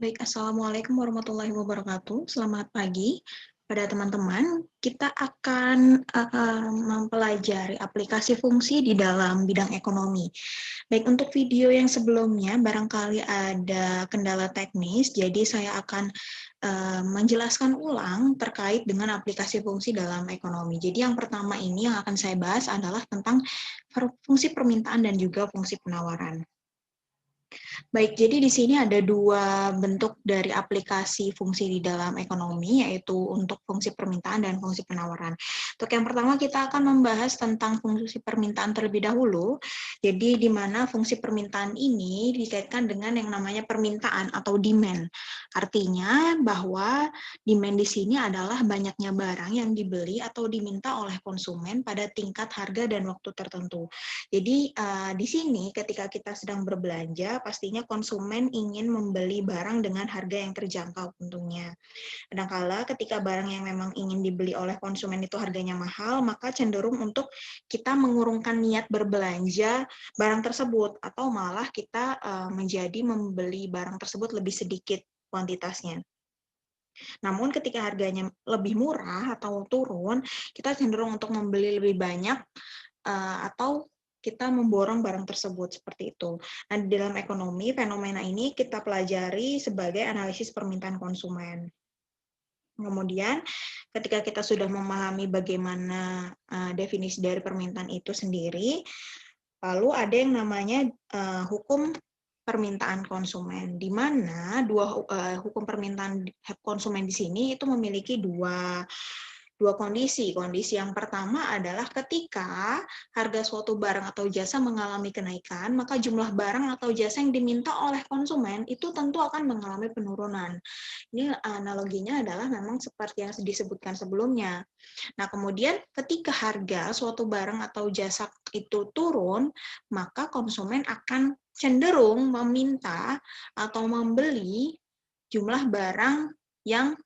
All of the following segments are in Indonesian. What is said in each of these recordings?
Baik, Assalamualaikum warahmatullahi wabarakatuh. Selamat pagi pada teman-teman. Kita akan mempelajari aplikasi fungsi di dalam bidang ekonomi. Baik, untuk video yang sebelumnya barangkali ada kendala teknis, jadi saya akan menjelaskan ulang terkait dengan aplikasi fungsi dalam ekonomi. Jadi yang pertama ini yang akan saya bahas adalah tentang fungsi permintaan dan juga fungsi penawaran. Baik, jadi di sini ada dua bentuk dari aplikasi fungsi di dalam ekonomi, yaitu untuk fungsi permintaan dan fungsi penawaran. Untuk yang pertama, kita akan membahas tentang fungsi permintaan terlebih dahulu. Jadi, di mana fungsi permintaan ini dikaitkan dengan yang namanya permintaan atau demand. Artinya bahwa demand di sini adalah banyaknya barang yang dibeli atau diminta oleh konsumen pada tingkat harga dan waktu tertentu. Jadi, di sini ketika kita sedang berbelanja, pastinya konsumen ingin membeli barang dengan harga yang terjangkau tentunya. Kadangkala ketika barang yang memang ingin dibeli oleh konsumen itu harganya mahal, maka cenderung untuk kita mengurungkan niat berbelanja barang tersebut, atau malah kita menjadi membeli barang tersebut lebih sedikit kuantitasnya. Namun ketika harganya lebih murah atau turun, kita cenderung untuk membeli lebih banyak atau kita memborong barang tersebut, seperti itu. Nah, di dalam ekonomi, fenomena ini kita pelajari sebagai analisis permintaan konsumen. Kemudian, ketika kita sudah memahami bagaimana definisi dari permintaan itu sendiri, lalu ada yang namanya hukum permintaan konsumen, di mana hukum permintaan konsumen di sini itu memiliki dua kondisi. Kondisi yang pertama adalah ketika harga suatu barang atau jasa mengalami kenaikan, maka jumlah barang atau jasa yang diminta oleh konsumen itu tentu akan mengalami penurunan. Ini analoginya adalah memang seperti yang disebutkan sebelumnya. Nah, kemudian ketika harga suatu barang atau jasa itu turun, maka konsumen akan cenderung meminta atau membeli jumlah barang yang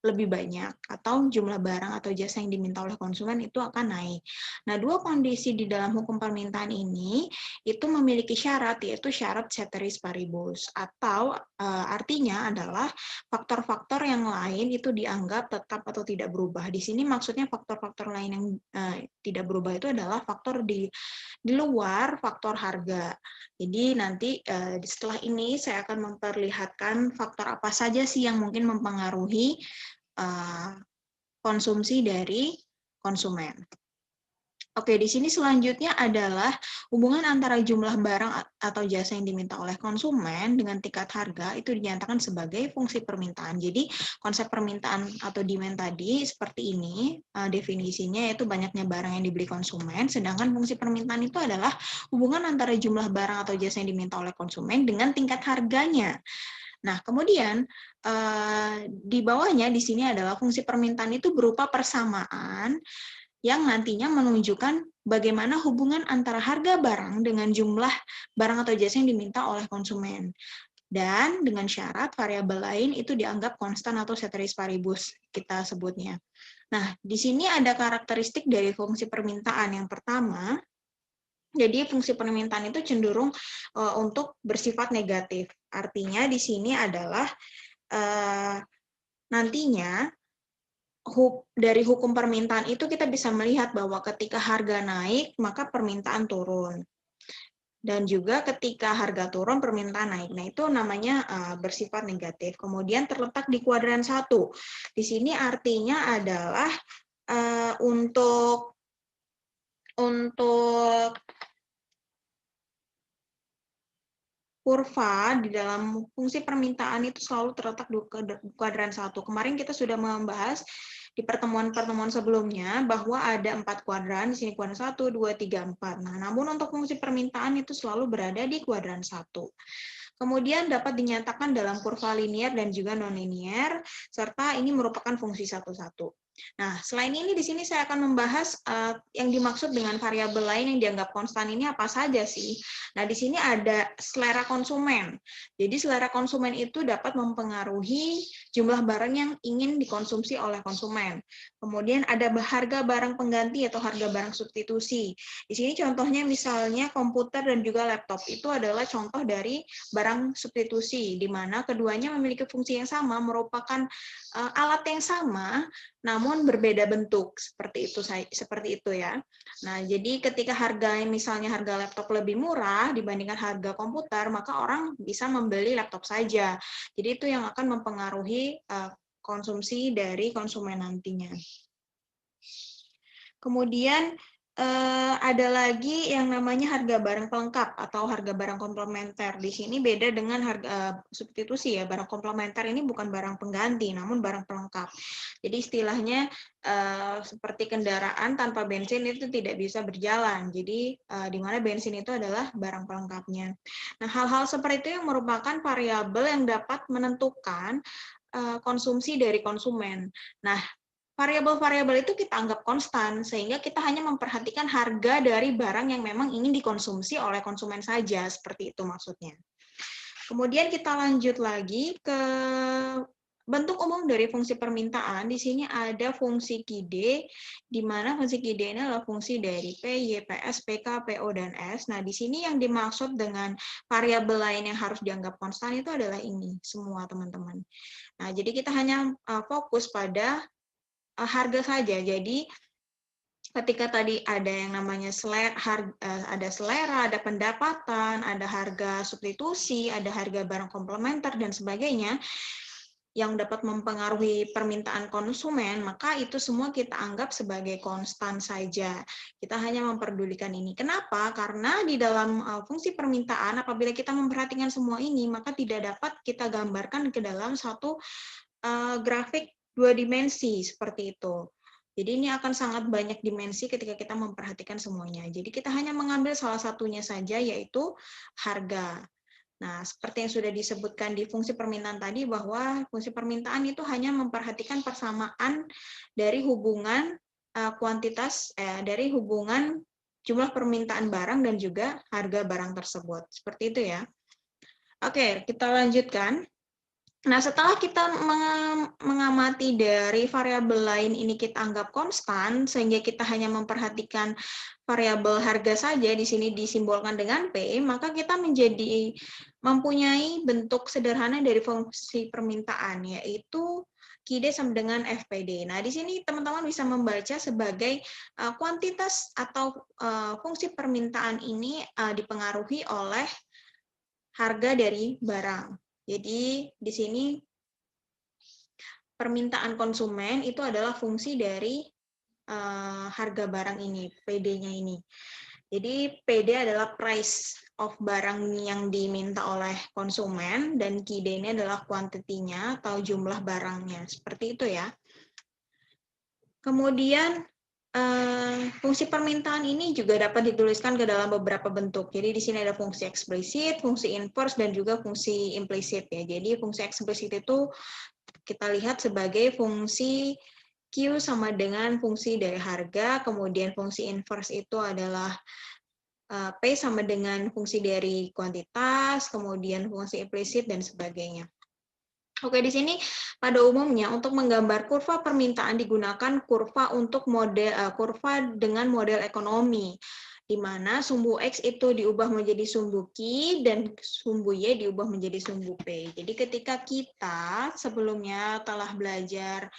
lebih banyak, atau jumlah barang atau jasa yang diminta oleh konsumen itu akan naik. Nah, dua kondisi di dalam hukum permintaan ini itu memiliki syarat, yaitu syarat ceteris paribus, atau artinya adalah faktor-faktor yang lain itu dianggap tetap atau tidak berubah. Di sini maksudnya faktor-faktor lain yang tidak berubah itu adalah faktor di luar faktor harga. Jadi nanti setelah ini saya akan memperlihatkan faktor apa saja sih yang mungkin mempengaruhi konsumsi dari konsumen. Oke, di sini selanjutnya adalah hubungan antara jumlah barang atau jasa yang diminta oleh konsumen dengan tingkat harga itu dinyatakan sebagai fungsi permintaan. Jadi konsep permintaan atau demand tadi seperti ini definisinya, yaitu banyaknya barang yang dibeli konsumen, sedangkan fungsi permintaan itu adalah hubungan antara jumlah barang atau jasa yang diminta oleh konsumen dengan tingkat harganya. Nah, kemudian di bawahnya di sini adalah fungsi permintaan itu berupa persamaan yang nantinya menunjukkan bagaimana hubungan antara harga barang dengan jumlah barang atau jasa yang diminta oleh konsumen. Dan dengan syarat variabel lain itu dianggap konstan atau ceteris paribus, kita sebutnya. Nah, di sini ada karakteristik dari fungsi permintaan. Yang pertama, jadi fungsi permintaan itu cenderung untuk bersifat negatif. Artinya di sini adalah nantinya dari hukum permintaan itu kita bisa melihat bahwa ketika harga naik, maka permintaan turun. Dan juga ketika harga turun, permintaan naik. Nah, itu namanya bersifat negatif. Kemudian terletak di kuadran 1. Di sini artinya adalah untuk kurva di dalam fungsi permintaan itu selalu terletak di kuadran 1. Kemarin kita sudah membahas di pertemuan-pertemuan sebelumnya bahwa ada 4 kuadran, di sini kuadran 1, 2, 3, 4. Nah, namun untuk fungsi permintaan itu selalu berada di kuadran 1. Kemudian dapat dinyatakan dalam kurva linier dan juga non-linier, serta ini merupakan fungsi satu-satu. Nah, selain ini di sini saya akan membahas yang dimaksud dengan variabel lain yang dianggap konstan ini apa saja sih. Nah, di sini ada selera konsumen. Jadi selera konsumen itu dapat mempengaruhi jumlah barang yang ingin dikonsumsi oleh konsumen. Kemudian ada harga barang pengganti atau harga barang substitusi. Di sini contohnya misalnya komputer dan juga laptop itu adalah contoh dari barang substitusi, di mana keduanya memiliki fungsi yang sama, merupakan alat yang sama, namun berbeda bentuk, seperti itu ya. Nah, jadi ketika misalnya harga laptop lebih murah dibandingkan harga komputer, maka orang bisa membeli laptop saja. Jadi itu yang akan mempengaruhi konsumsi dari konsumen nantinya. Kemudian ada lagi yang namanya harga barang pelengkap atau harga barang komplementer. Di sini beda dengan harga substitusi ya. Barang komplementer ini bukan barang pengganti, namun barang pelengkap. Jadi istilahnya seperti kendaraan tanpa bensin itu tidak bisa berjalan. Jadi di mana bensin itu adalah barang pelengkapnya. Nah, hal-hal seperti itu yang merupakan variabel yang dapat menentukan konsumsi dari konsumen. Nah, variabel-variabel itu kita anggap konstan, sehingga kita hanya memperhatikan harga dari barang yang memang ingin dikonsumsi oleh konsumen saja, seperti itu maksudnya. Kemudian kita lanjut lagi ke bentuk umum dari fungsi permintaan. Di sini ada fungsi KIDE, di mana fungsi KIDE ini adalah fungsi dari P, Y, PS, PK, PO, dan S. Nah, di sini yang dimaksud dengan variabel lain yang harus dianggap konstan itu adalah ini, semua teman-teman. Nah, jadi kita hanya fokus pada harga saja. Jadi ketika tadi ada yang namanya ada selera, ada pendapatan, ada harga substitusi, ada harga barang komplementer dan sebagainya yang dapat mempengaruhi permintaan konsumen, maka itu semua kita anggap sebagai konstan saja. Kita hanya memperdulikan ini. Kenapa? Karena di dalam fungsi permintaan, apabila kita memperhatikan semua ini, maka tidak dapat kita gambarkan ke dalam satu grafik 2 dimensi seperti itu. Jadi ini akan sangat banyak dimensi ketika kita memperhatikan semuanya. Jadi kita hanya mengambil salah satunya saja, yaitu harga. Nah, seperti yang sudah disebutkan di fungsi permintaan tadi, bahwa fungsi permintaan itu hanya memperhatikan persamaan dari hubungan dari hubungan jumlah permintaan barang dan juga harga barang tersebut. Seperti itu ya. Oke, kita lanjutkan. Nah, setelah kita mengamati dari variabel lain ini kita anggap konstan, sehingga kita hanya memperhatikan variabel harga saja, di sini disimbolkan dengan P, maka kita mempunyai bentuk sederhana dari fungsi permintaan, yaitu KIDE sama dengan FPD. Nah, di sini teman-teman bisa membaca sebagai kuantitas atau fungsi permintaan ini dipengaruhi oleh harga dari barang. Jadi di sini permintaan konsumen itu adalah fungsi dari harga barang ini, PD-nya ini. Jadi PD adalah price of barang yang diminta oleh konsumen, dan KIDE ini adalah kuantitinya atau jumlah barangnya. Seperti itu ya. Kemudian fungsi permintaan ini juga dapat dituliskan ke dalam beberapa bentuk. Jadi di sini ada fungsi eksplisit, fungsi inverse, dan juga fungsi implisit ya. Jadi fungsi eksplisit itu kita lihat sebagai fungsi Q sama dengan fungsi dari harga, kemudian fungsi inverse itu adalah P sama dengan fungsi dari kuantitas, kemudian fungsi implisit, dan sebagainya. Oke, di sini pada umumnya untuk menggambar kurva permintaan digunakan kurva kurva dengan model ekonomi, di mana sumbu X itu diubah menjadi sumbu Q dan sumbu Y diubah menjadi sumbu P. Jadi ketika kita sebelumnya telah belajar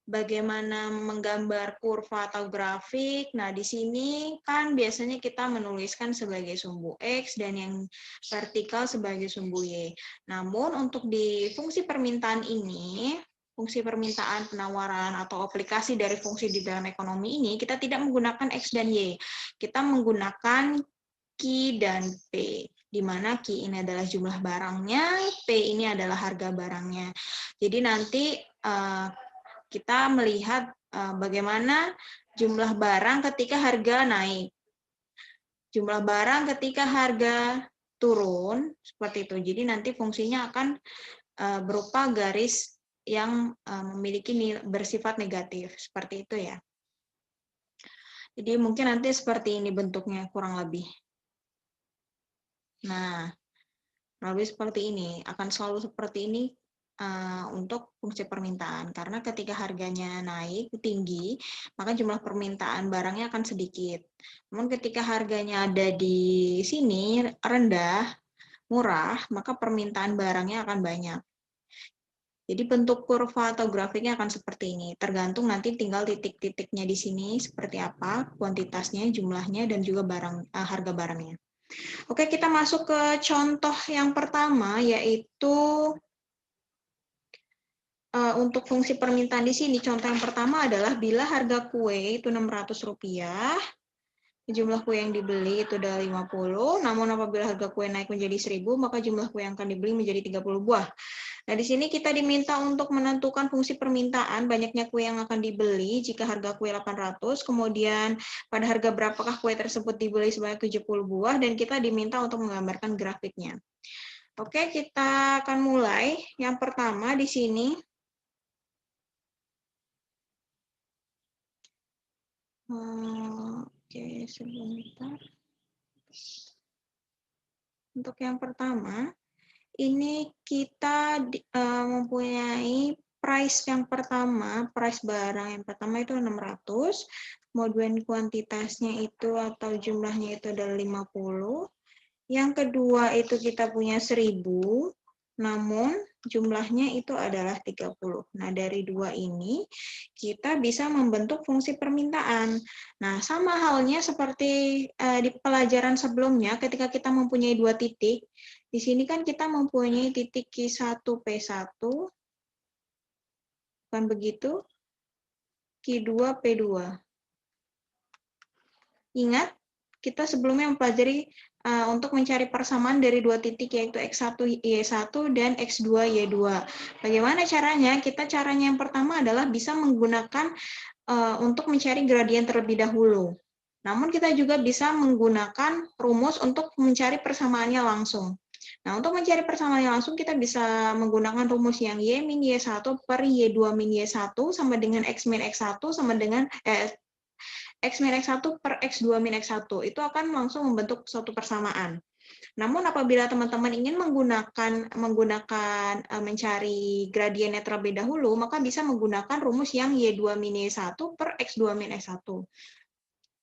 bagaimana menggambar kurva atau grafik. Nah, di sini kan biasanya kita menuliskan sebagai sumbu X dan yang vertikal sebagai sumbu Y. Namun untuk di fungsi permintaan ini, fungsi permintaan penawaran atau aplikasi dari fungsi di dalam ekonomi ini, kita tidak menggunakan X dan Y. Kita menggunakan Q dan P, di mana Q ini adalah jumlah barangnya, P ini adalah harga barangnya. Jadi nanti kita melihat bagaimana jumlah barang ketika harga naik, jumlah barang ketika harga turun, seperti itu. Jadi nanti fungsinya akan berupa garis yang memiliki bersifat negatif, seperti itu ya. Jadi mungkin nanti seperti ini bentuknya kurang lebih. Nah, lebih seperti ini, akan selalu seperti ini untuk fungsi permintaan. Karena ketika harganya naik tinggi, maka jumlah permintaan barangnya akan sedikit. Namun ketika harganya ada di sini rendah, murah, maka permintaan barangnya akan banyak. Jadi bentuk kurva atau grafiknya akan seperti ini. Tergantung nanti tinggal titik-titiknya di sini seperti apa, kuantitasnya, jumlahnya, dan juga harga barangnya. Oke, kita masuk ke contoh yang pertama, yaitu untuk fungsi permintaan di sini. Contoh yang pertama adalah bila harga kue itu Rp600, jumlah kue yang dibeli itu adalah 50, namun apabila harga kue naik menjadi 1.000, maka jumlah kue yang akan dibeli menjadi 30 buah. Nah, di sini kita diminta untuk menentukan fungsi permintaan, banyaknya kue yang akan dibeli jika harga kue 800, kemudian pada harga berapakah kue tersebut dibeli sebanyak 70 buah, dan kita diminta untuk menggambarkan grafiknya. Oke, kita akan mulai. Yang pertama di sini, oke, sebentar. Untuk yang pertama, ini kita mempunyai price yang pertama, price barang yang pertama itu 600, kemudian kuantitasnya itu atau jumlahnya itu adalah 50. Yang kedua itu kita punya 1.000, namun jumlahnya itu adalah 30. Nah, dari dua ini kita bisa membentuk fungsi permintaan. Nah, sama halnya seperti di pelajaran sebelumnya ketika kita mempunyai dua titik. Di sini kan kita mempunyai titik Q1, P1, bukan begitu? Q2, P2. Ingat, kita sebelumnya mempelajari untuk mencari persamaan dari dua titik, yaitu X1, Y1, dan X2, Y2. Bagaimana caranya? Caranya yang pertama adalah bisa menggunakan untuk mencari gradien terlebih dahulu. Namun kita juga bisa menggunakan rumus untuk mencari persamaannya langsung. Nah, untuk mencari persamaannya langsung, kita bisa menggunakan rumus yang Y min Y1 per Y2 min Y1 sama dengan X min X1 sama dengan X min X1 per X2 min X1. Itu akan langsung membentuk suatu persamaan. Namun apabila teman-teman ingin menggunakan mencari gradiennya terlebih dahulu, maka bisa menggunakan rumus yang Y2 min Y1 per X2 min X1.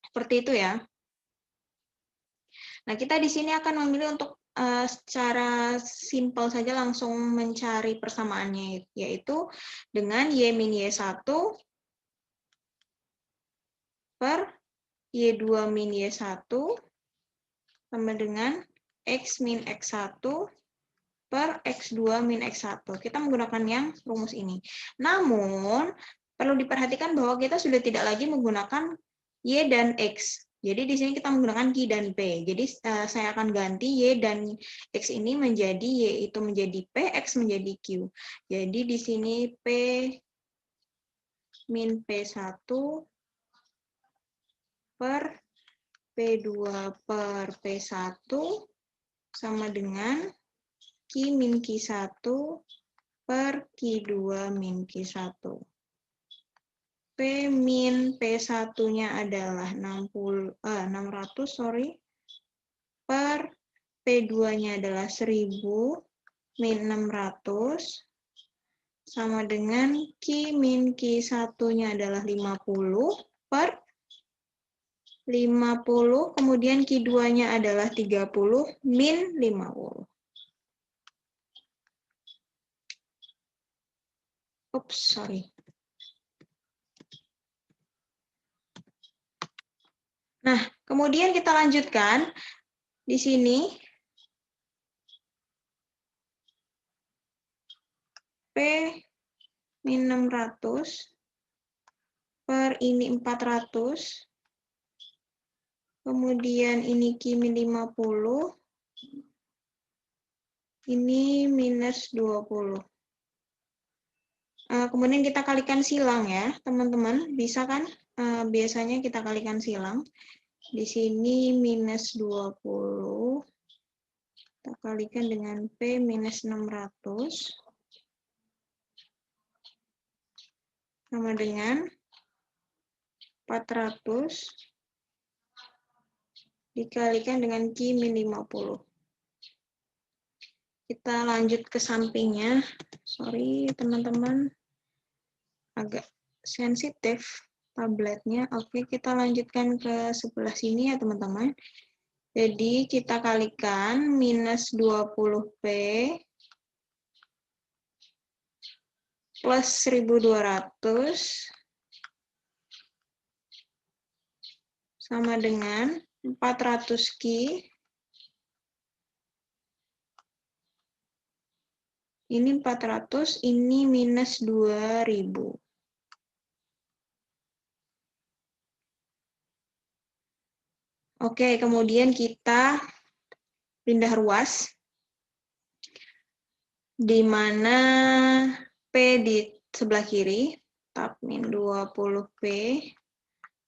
Seperti itu ya. Nah, kita di sini akan memilih untuk secara simpel saja langsung mencari persamaannya, yaitu dengan Y min Y1 per Y2 min Y1 sama dengan X min X1 per X2 min X1. Kita menggunakan yang rumus ini. Namun, perlu diperhatikan bahwa kita sudah tidak lagi menggunakan Y dan X. Jadi di sini kita menggunakan Q dan P. Jadi saya akan ganti Y dan X ini menjadi Y itu menjadi P, X menjadi Q. Jadi di sini P min P1 per P2 per P1 sama dengan Q min Q1 per Q2 min Q1. P min P1-nya adalah 600 per P2-nya adalah 1000 min 600 sama dengan Q min Q1-nya adalah 50 per 50, kemudian Q2-nya adalah 30 min 50. Oops, sorry. Nah, kemudian kita lanjutkan di sini. P min 600 per ini 400. Kemudian ini Q min 50. Ini minus 20. Kemudian kita kalikan silang ya, teman-teman. Bisa kan? Biasanya kita kalikan silang. Di sini minus 20. Kita kalikan dengan P minus 600. sama dengan 400 dikalikan dengan Q min 50. Kita lanjut ke sampingnya. Sorry teman-teman, agak sensitif tabletnya. Oke, kita lanjutkan ke sebelah sini ya teman-teman. Jadi kita kalikan minus 20P plus 1200 sama dengan 400 Q. Ini 400, ini minus 2000. Oke, kemudian kita pindah ruas, di mana P di sebelah kiri, tab min 20P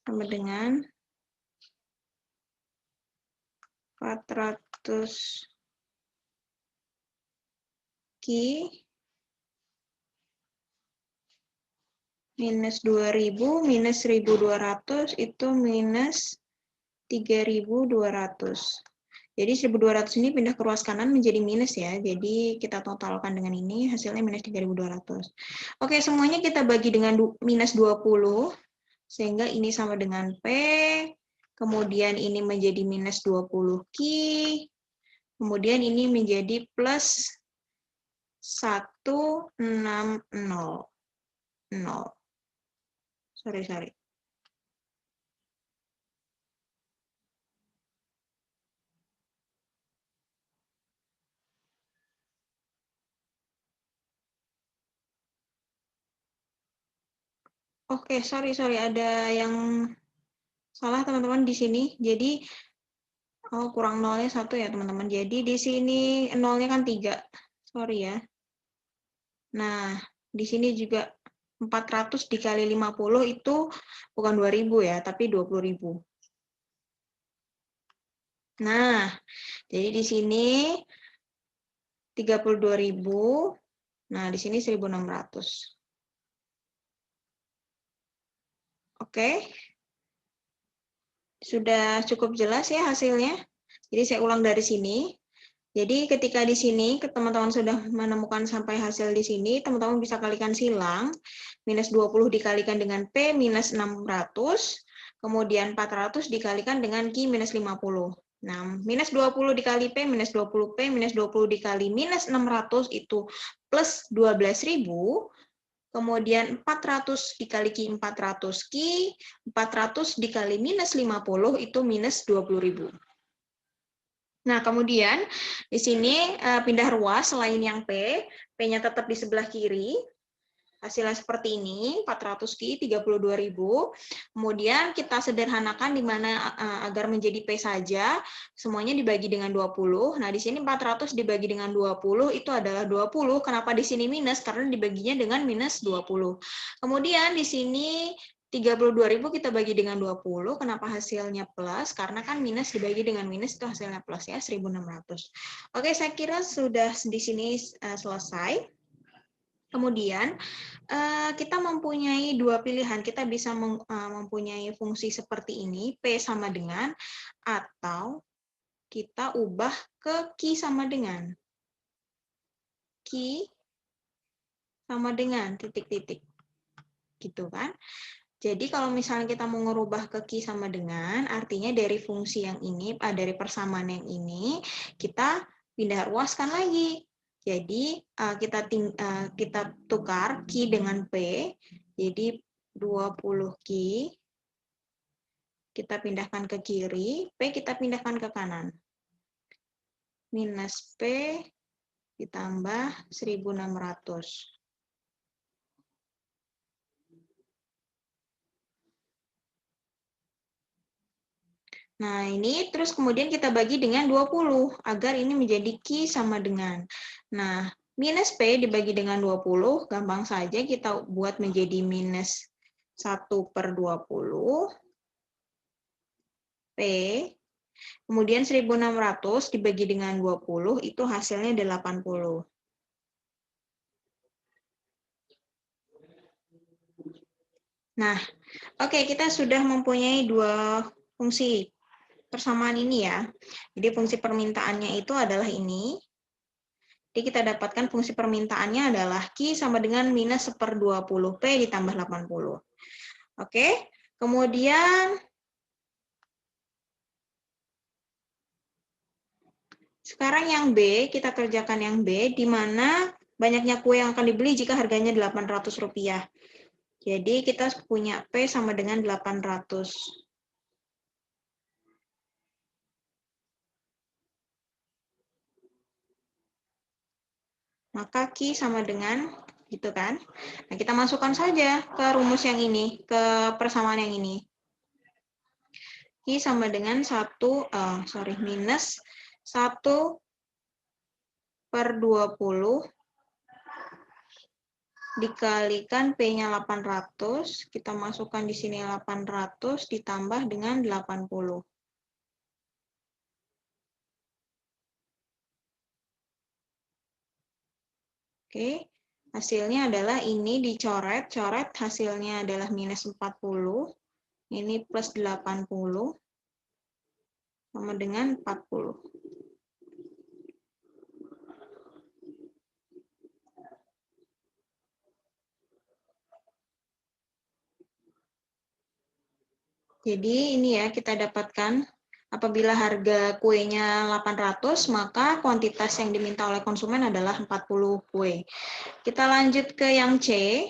sama dengan 400 Q minus 2000 minus 1200 itu minus 3200. Jadi 1200 ini pindah ke ruas kanan menjadi minus ya. Jadi kita totalkan dengan ini, hasilnya minus 3200. Oke, semuanya kita bagi dengan minus 20, sehingga ini sama dengan P, kemudian ini menjadi minus 20 Q, kemudian ini menjadi plus 1600. Sorry. Oke, sorry, ada yang salah teman-teman di sini. Jadi kurang nolnya 1 ya teman-teman. Jadi di sini nolnya kan 3. Sorry ya. Nah, di sini juga 400 dikali 50 itu bukan 2000 ya, tapi 20.000. Nah, jadi di sini 32.000. Nah, di sini 1.600. Oke. Sudah cukup jelas ya hasilnya. Jadi saya ulang dari sini. Jadi ketika di sini teman-teman sudah menemukan sampai hasil di sini, teman-teman bisa kalikan silang. Minus 20 dikalikan dengan P minus 600, kemudian 400 dikalikan dengan Q minus 50. Nah, minus 20 dikali P minus 20P minus 20 dikali minus 600 itu plus 12.000. Kemudian 400 dikali Q 400 Q, 400 dikali minus 50 itu minus 20.000. Nah, kemudian di sini pindah ruas selain yang P, P-nya tetap di sebelah kiri. Hasilnya seperti ini, 400 Q 32.000. Kemudian kita sederhanakan di mana agar menjadi P saja, semuanya dibagi dengan 20. Nah, di sini 400 dibagi dengan 20 itu adalah 20. Kenapa di sini minus? Karena dibaginya dengan minus 20. Kemudian di sini 32.000 kita bagi dengan 20. Kenapa hasilnya plus? Karena kan minus dibagi dengan minus itu hasilnya plus ya, 1.600. Oke, saya kira sudah di sini selesai. Kemudian kita mempunyai dua pilihan. Kita bisa mempunyai fungsi seperti ini, P sama dengan, atau kita ubah ke Q sama dengan. Q sama dengan titik-titik. Gitu kan? Jadi kalau misalnya kita mau ngerubah ke Q sama dengan, artinya dari fungsi yang ini, dari persamaan yang ini, kita pindah ruaskan lagi. Jadi kita tukar Q dengan P, jadi 20 Q, kita pindahkan ke kiri, P kita pindahkan ke kanan. Minus P ditambah 1.600. Nah, ini terus kemudian kita bagi dengan 20, agar ini menjadi Q sama dengan. Nah, minus P dibagi dengan 20, gampang saja kita buat menjadi minus 1/20, P, kemudian 1.600 dibagi dengan 20, itu hasilnya 80. Nah, oke, kita sudah mempunyai dua fungsi persamaan ini ya. Jadi fungsi permintaannya itu adalah ini. Jadi kita dapatkan fungsi permintaannya adalah Q sama dengan minus 1/20 P ditambah 80. Oke, kemudian sekarang yang B, kita kerjakan yang B, di mana banyaknya kue yang akan dibeli jika harganya Rp800. Jadi kita punya P sama dengan 800. Maka Q sama dengan gitu kan. Nah, kita masukkan saja ke rumus yang ini, ke persamaan yang ini. Q sama dengan minus 1/20 dikalikan P-nya 800, kita masukkan di sini 800 ditambah dengan 80. Oke, hasilnya adalah ini dicoret, hasilnya adalah minus 40, ini plus 80, sama dengan 40. Jadi ini ya kita dapatkan apabila harga kuenya 800, maka kuantitas yang diminta oleh konsumen adalah 40 kue. Kita lanjut ke yang C.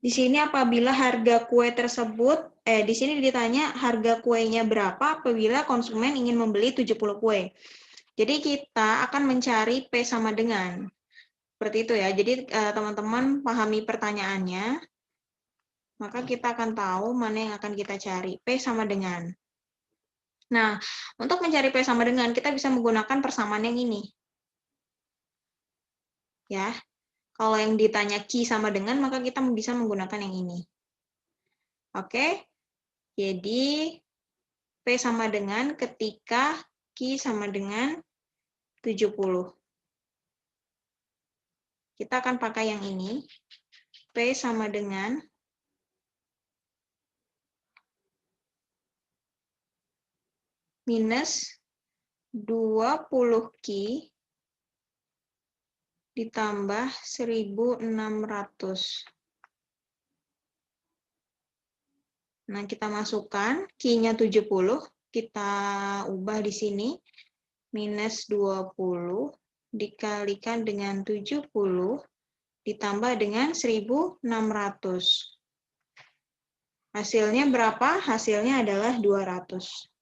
Di sini apabila harga kue tersebut, di sini ditanya harga kuenya berapa apabila konsumen ingin membeli 70 kue. Jadi kita akan mencari P sama dengan. Seperti itu ya. Jadi teman-teman pahami pertanyaannya, maka kita akan tahu mana yang akan kita cari. P sama dengan. Nah, untuk mencari P sama dengan, kita bisa menggunakan persamaan yang ini. Ya, kalau yang ditanya Q sama dengan, maka kita bisa menggunakan yang ini. Oke, jadi P sama dengan ketika Q sama dengan 70. Kita akan pakai yang ini. P sama dengan minus 20 Q ditambah 1.600. Nah, kita masukkan Q-nya 70, kita ubah di sini. Minus 20 dikalikan dengan 70 ditambah dengan 1.600. Hasilnya berapa? Hasilnya adalah 200.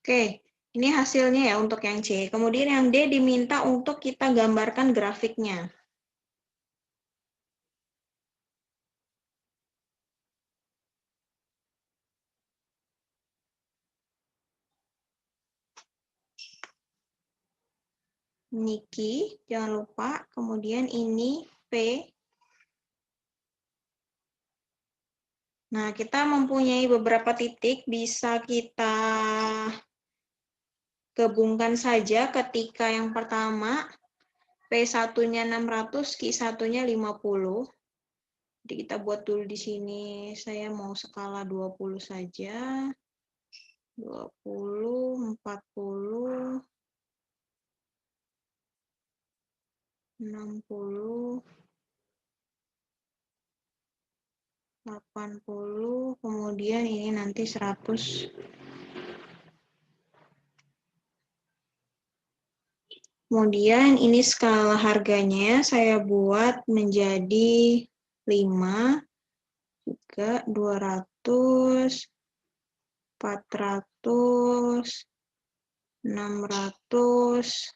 Oke, ini hasilnya ya untuk yang C. Kemudian yang D diminta untuk kita gambarkan grafiknya. Niki, jangan lupa. Kemudian ini P. Nah, kita mempunyai beberapa titik, bisa kita gabungkan saja ketika yang pertama, P1-nya 600, Q1-nya 50. Jadi kita buat dulu di sini, saya mau skala 20 saja. 20, 40, 60, 80, kemudian ini nanti 100. Kemudian ini skala harganya saya buat menjadi 5, juga 200, 400, 600,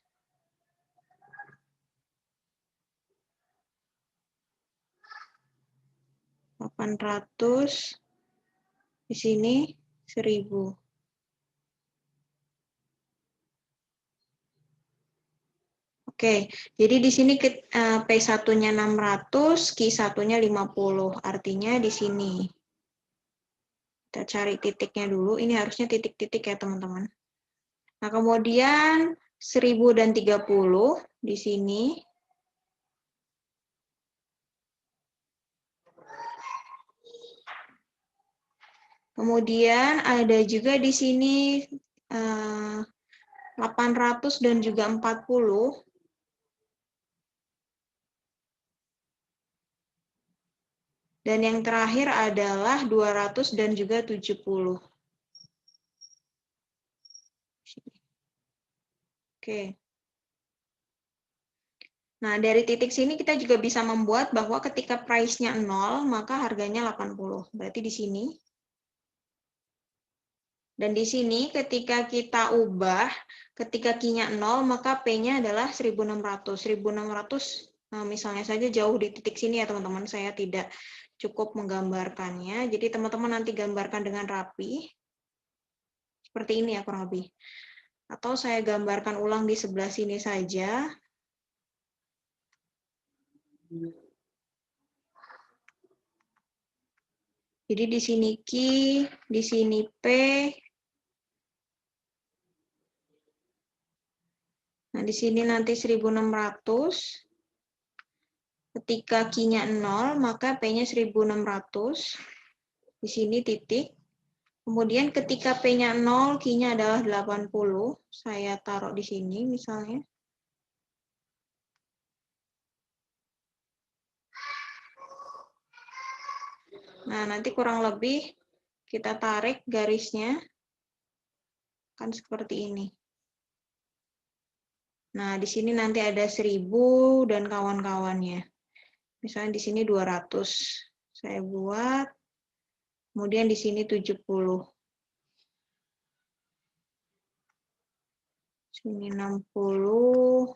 800, di sini 1000. Oke, jadi di sini P1-nya 600, Q1-nya 50. Artinya di sini. Kita cari titiknya dulu. Ini harusnya titik-titik ya, teman-teman. Nah, kemudian 1000 dan 30 di sini. Kemudian ada juga di sini 800 dan juga 40. Dan yang terakhir adalah 200 dan juga 70. Oke. Nah, dari titik sini kita juga bisa membuat bahwa ketika price-nya 0, maka harganya 80. Berarti di sini. Dan di sini ketika kita ubah, ketika Q-nya 0, maka P-nya adalah 1600. 1600 misalnya saja jauh di titik sini ya teman-teman, saya tidak cukup menggambarkannya. Jadi teman-teman nanti gambarkan dengan rapi. Seperti ini ya kurang lebih. Atau saya gambarkan ulang di sebelah sini saja. Jadi di sini Q, di sini P. Nah, di sini nanti 1600. Ketika Q-nya 0, maka P-nya 1600. Di sini titik. Kemudian ketika P-nya 0, Q-nya adalah 80. Saya taruh di sini misalnya. Nah, nanti kurang lebih kita tarik garisnya. Kan seperti ini. Nah, di sini nanti ada 1000 dan kawan-kawannya. Misalnya di sini 200. Saya buat. Kemudian di sini 70. Sini 60.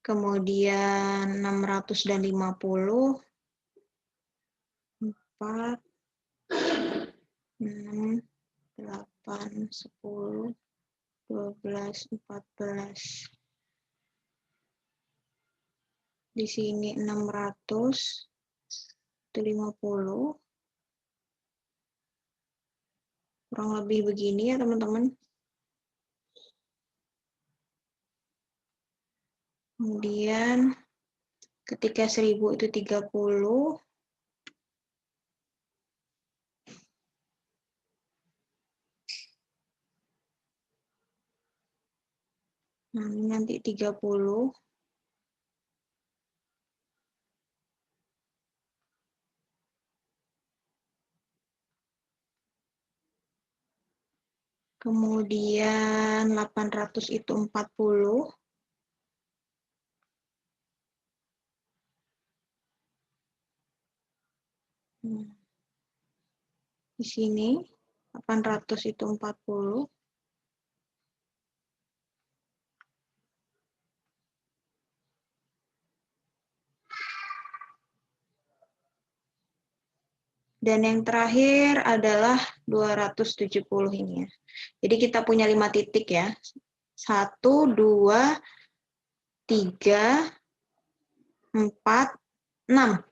Kemudian 600 dan 50. 4, 6, 8, 10, 12, 14. Di sini 600, itu 50. Kurang lebih begini ya teman-teman. Kemudian ketika 1000 itu 30. Nah, ini nanti 30. Kemudian 800 itu 40. Di sini 800 itu 40. Dan yang terakhir adalah 270 ini ya. Jadi kita punya 5 titik ya. 1, 2, 3, 4, 6.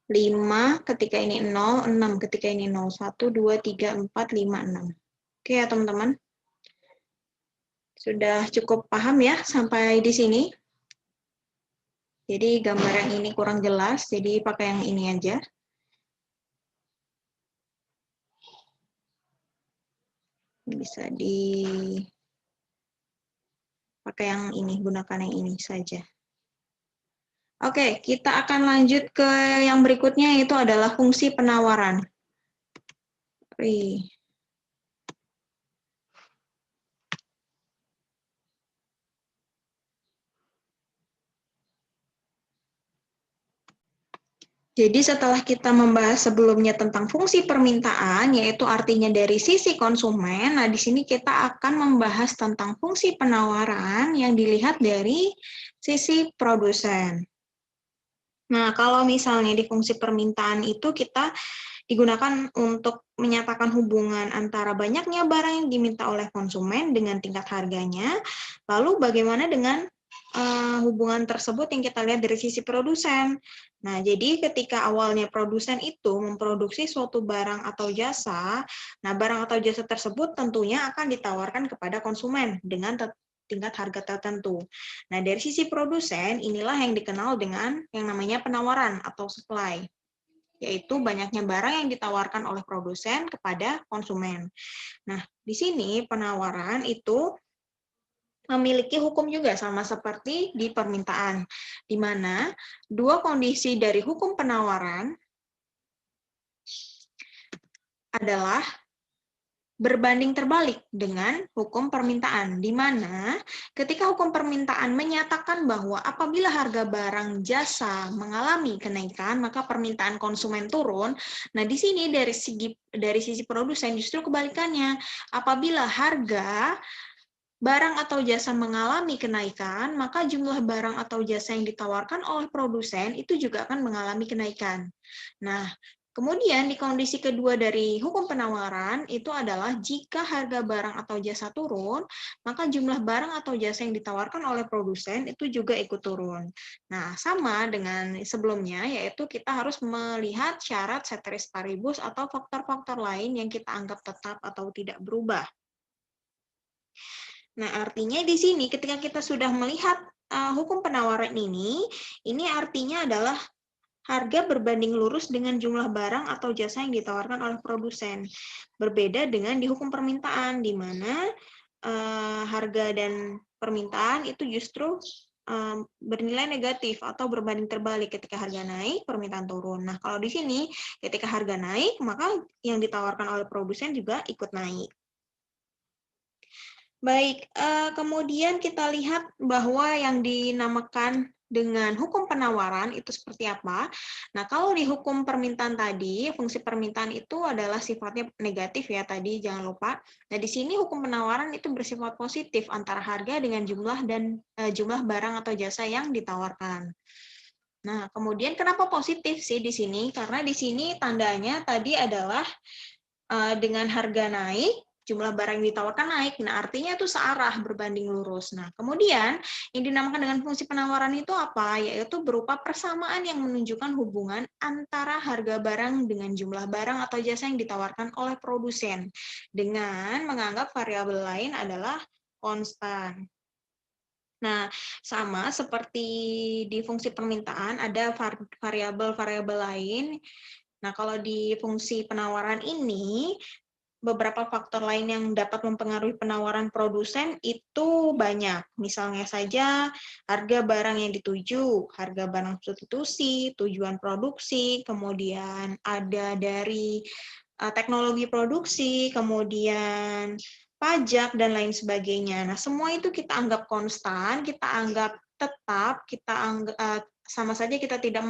5 ketika ini 0, 6 ketika ini 0. 1, 2, 3, 4, 5, 6. Oke ya teman-teman. Sudah cukup paham ya sampai di sini? Jadi gambar yang ini kurang jelas, jadi pakai yang ini aja. Bisa dipakai yang ini, gunakan yang ini saja. Oke, kita akan lanjut ke yang berikutnya, yaitu adalah fungsi penawaran. Jadi setelah kita membahas sebelumnya tentang fungsi permintaan, yaitu artinya dari sisi konsumen, nah di sini kita akan membahas tentang fungsi penawaran yang dilihat dari sisi produsen. Nah, kalau misalnya di fungsi permintaan itu kita digunakan untuk menyatakan hubungan antara banyaknya barang yang diminta oleh konsumen dengan tingkat harganya, lalu bagaimana dengan hubungan tersebut yang kita lihat dari sisi produsen. Nah, jadi ketika awalnya produsen itu memproduksi suatu barang atau jasa, nah barang atau jasa tersebut tentunya akan ditawarkan kepada konsumen dengan tingkat harga tertentu. Nah, dari sisi produsen, inilah yang dikenal dengan yang namanya penawaran atau supply, yaitu banyaknya barang yang ditawarkan oleh produsen kepada konsumen. Nah, di sini penawaran itu memiliki hukum juga sama seperti di permintaan, di mana dua kondisi dari hukum penawaran adalah berbanding terbalik dengan hukum permintaan, di mana ketika hukum permintaan menyatakan bahwa apabila harga barang jasa mengalami kenaikan, maka permintaan konsumen turun. Nah, di sini dari sisi produsen justru kebalikannya. Apabila harga barang atau jasa mengalami kenaikan, maka jumlah barang atau jasa yang ditawarkan oleh produsen itu juga akan mengalami kenaikan. Nah, kemudian di kondisi kedua dari hukum penawaran itu adalah jika harga barang atau jasa turun, maka jumlah barang atau jasa yang ditawarkan oleh produsen itu juga ikut turun. Nah, sama dengan sebelumnya, yaitu kita harus melihat syarat ceteris paribus atau faktor-faktor lain yang kita anggap tetap atau tidak berubah. Nah, artinya di sini ketika kita sudah melihat hukum penawaran ini artinya adalah harga berbanding lurus dengan jumlah barang atau jasa yang ditawarkan oleh produsen. Berbeda dengan di hukum permintaan, di mana harga dan permintaan itu justru bernilai negatif atau berbanding terbalik. Ketika harga naik, permintaan turun. Nah, kalau di sini ketika harga naik, maka yang ditawarkan oleh produsen juga ikut naik. Baik, kemudian kita lihat bahwa yang dinamakan dengan hukum penawaran itu seperti apa. Nah, kalau di hukum permintaan tadi, fungsi permintaan itu adalah sifatnya negatif ya tadi, jangan lupa. Nah, di sini hukum penawaran itu bersifat positif antara harga dengan jumlah dan jumlah barang atau jasa yang ditawarkan. Nah, kemudian kenapa positif sih di sini? Karena di sini tandanya tadi adalah dengan harga naik, jumlah barang yang ditawarkan naik. Nah, artinya itu searah, berbanding lurus. Nah, kemudian yang dinamakan dengan fungsi penawaran itu apa? Yaitu berupa persamaan yang menunjukkan hubungan antara harga barang dengan jumlah barang atau jasa yang ditawarkan oleh produsen, dengan menganggap variabel lain adalah konstan. Nah, sama seperti di fungsi permintaan, ada variabel-variabel lain. Nah, kalau di fungsi penawaran ini, beberapa faktor lain yang dapat mempengaruhi penawaran produsen itu banyak. Misalnya saja harga barang yang dituju, harga barang substitusi, tujuan produksi, kemudian ada dari teknologi produksi, kemudian pajak, dan lain sebagainya. Nah, semua itu kita anggap konstan, kita anggap tetap, kita anggap, sama saja kita tidak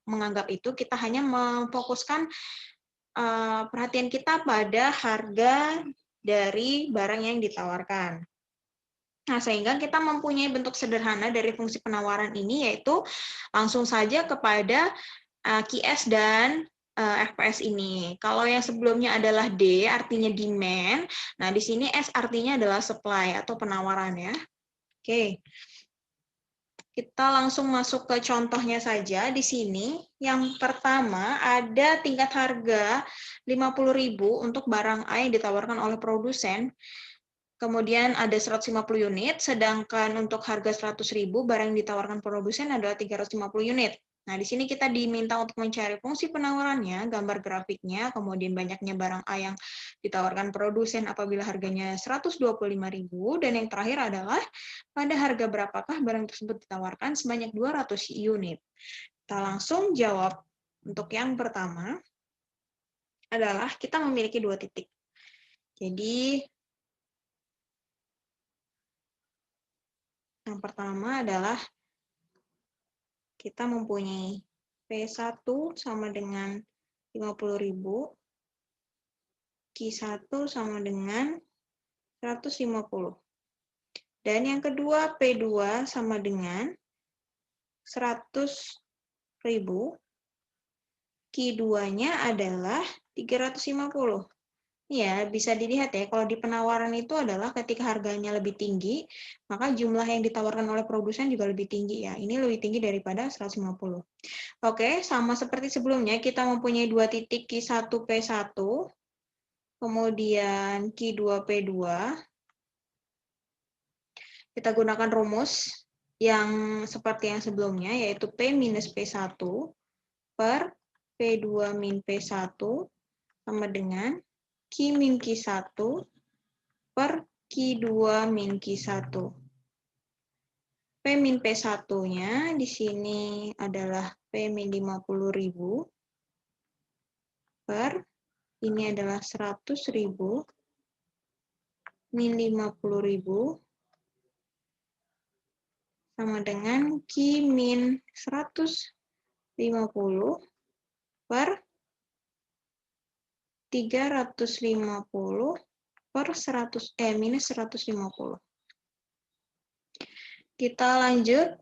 menganggap itu, kita hanya memfokuskan perhatian kita pada harga dari barang yang ditawarkan. Nah, sehingga kita mempunyai bentuk sederhana dari fungsi penawaran ini, yaitu langsung saja kepada QS dan FPS ini. Kalau yang sebelumnya adalah D, artinya demand. Nah, di sini S artinya adalah supply atau penawaran ya. Oke. Kita langsung masuk ke contohnya saja di sini. Yang pertama ada tingkat harga 50.000 untuk barang A yang ditawarkan oleh produsen. Kemudian ada 150 unit, sedangkan untuk harga 100.000 barang yang ditawarkan produsen adalah 350 unit. Nah, di sini kita diminta untuk mencari fungsi penawarannya, gambar grafiknya, kemudian banyaknya barang A yang ditawarkan produsen apabila harganya 125.000, dan yang terakhir adalah pada harga berapakah barang tersebut ditawarkan sebanyak 200 unit. Kita langsung jawab. Untuk yang pertama adalah kita memiliki 2 titik. Jadi, yang pertama adalah kita mempunyai P1 sama dengan 50.000, Q1 sama dengan 150. Dan yang kedua P2 sama dengan 100.000, Q2-nya adalah 350. Ya, bisa dilihat ya, kalau di penawaran itu adalah ketika harganya lebih tinggi, maka jumlah yang ditawarkan oleh produsen juga lebih tinggi ya. Ini lebih tinggi daripada 150. Oke, sama seperti sebelumnya, kita mempunyai 2 titik Q1 P1, kemudian Q2 P2. Kita gunakan rumus yang seperti yang sebelumnya, yaitu P minus P1 per P2 min P1 sama dengan Q min Q1 per Q2 min Q1. P min P1-nya di sini adalah P min 50.000 per, ini adalah 100.000 min 50.000 sama dengan Q min 150 per 350 per 100, minus 150. Kita lanjut,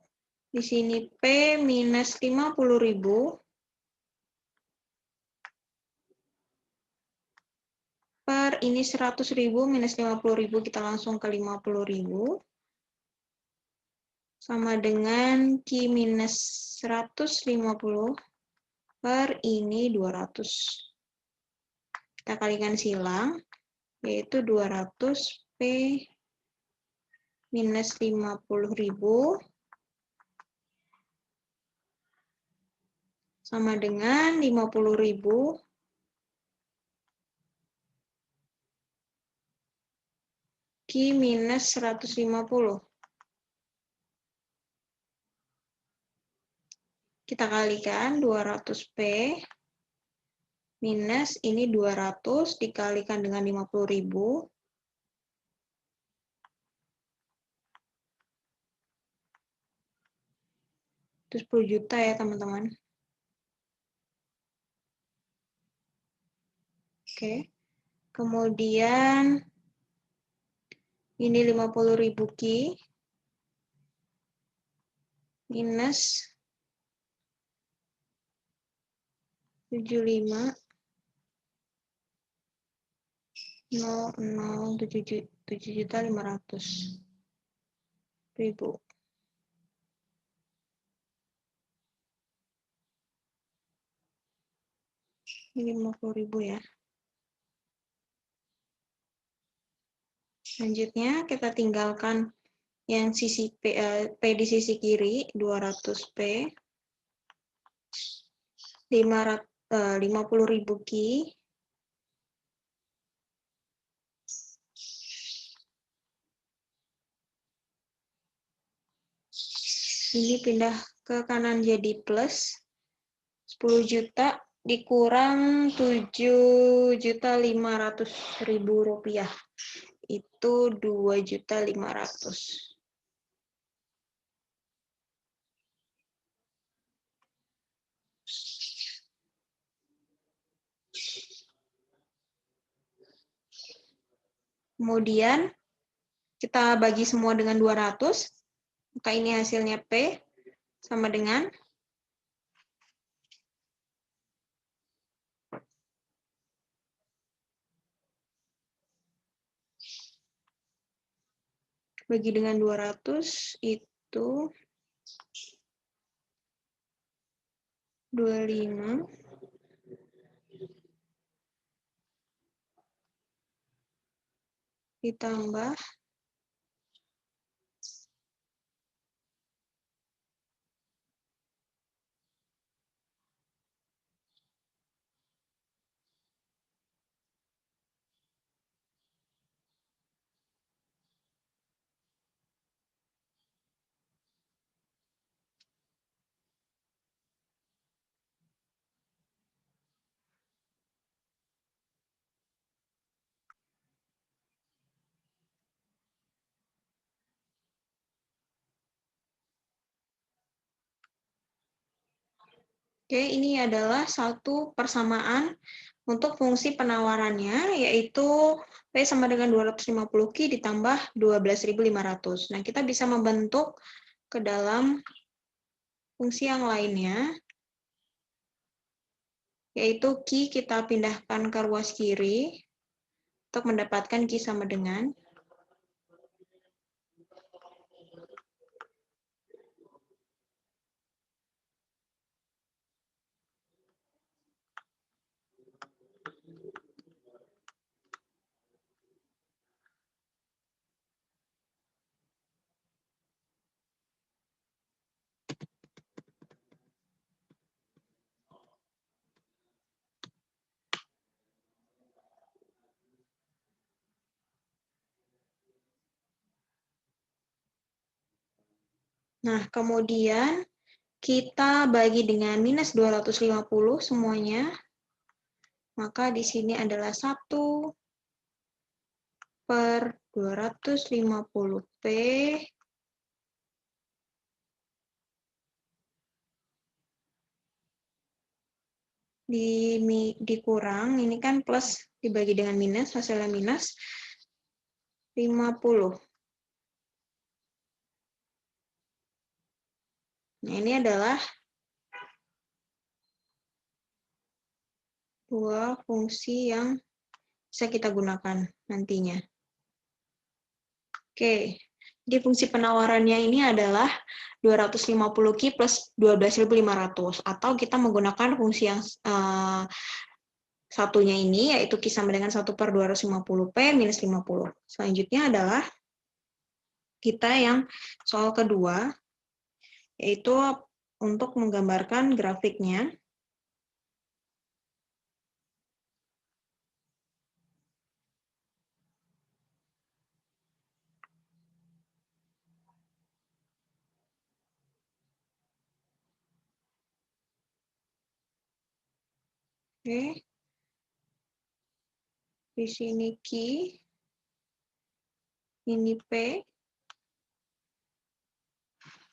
di sini P minus 50.000 per ini 100.000 minus 50.000, kita langsung ke 50.000 sama dengan Q minus 150 per ini 200. Kita kalikan silang, yaitu 200 P minus 50.000 sama dengan 50.000 Q minus 150. Kita kalikan 200P minus ini 200 dikalikan dengan 50.000. Itu 10 juta ya teman-teman. Oke. Kemudian ini 50.000 Q minus 75 7.500.000. Ini 50.000 ya. Selanjutnya kita tinggalkan yang sisi P di sisi kiri, 200P 50.000 Q ini pindah ke kanan jadi plus 10 juta dikurang 7.500.000 rupiah. Itu 2.500.000. Kemudian kita bagi semua dengan 200, maka ini hasilnya P sama dengan bagi dengan 200 itu 25 . ditambah Oke, ini adalah satu persamaan untuk fungsi penawarannya, yaitu P sama dengan 250Q ditambah 12.500. Nah, kita bisa membentuk ke dalam fungsi yang lainnya, yaitu Q kita pindahkan ke ruas kiri untuk mendapatkan Q sama dengan Nah, kemudian kita bagi dengan minus 250 semuanya, maka di sini adalah 1/250P dikurang, ini kan plus dibagi dengan minus, hasilnya minus 50. Nah, ini adalah dua fungsi yang bisa kita gunakan nantinya. Oke, jadi fungsi penawarannya ini adalah 250Q plus 12.500, atau kita menggunakan fungsi yang satunya ini, yaitu Q sama dengan 1/250P minus 50. Selanjutnya adalah kita yang soal kedua, yaitu untuk menggambarkan grafiknya. Oke. Di sini Q, ini P.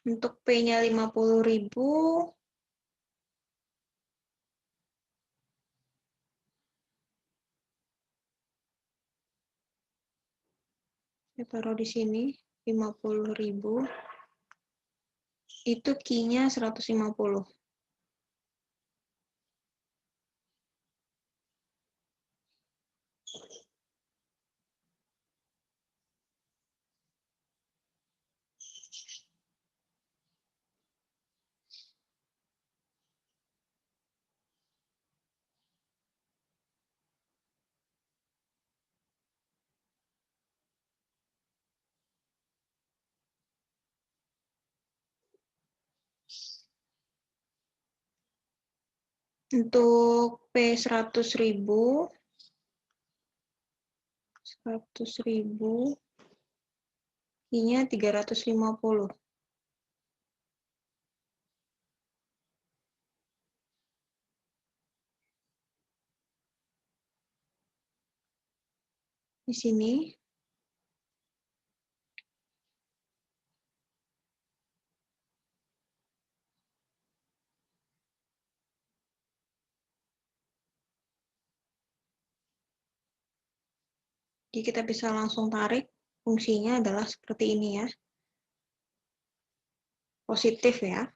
Untuk P-nya 50.000, saya taruh di sini 50.000. Itu Q-nya 150. Untuk P 100.000, Q-nya 350. Di sini. Jadi kita bisa langsung tarik, fungsinya adalah seperti ini ya. Positif ya.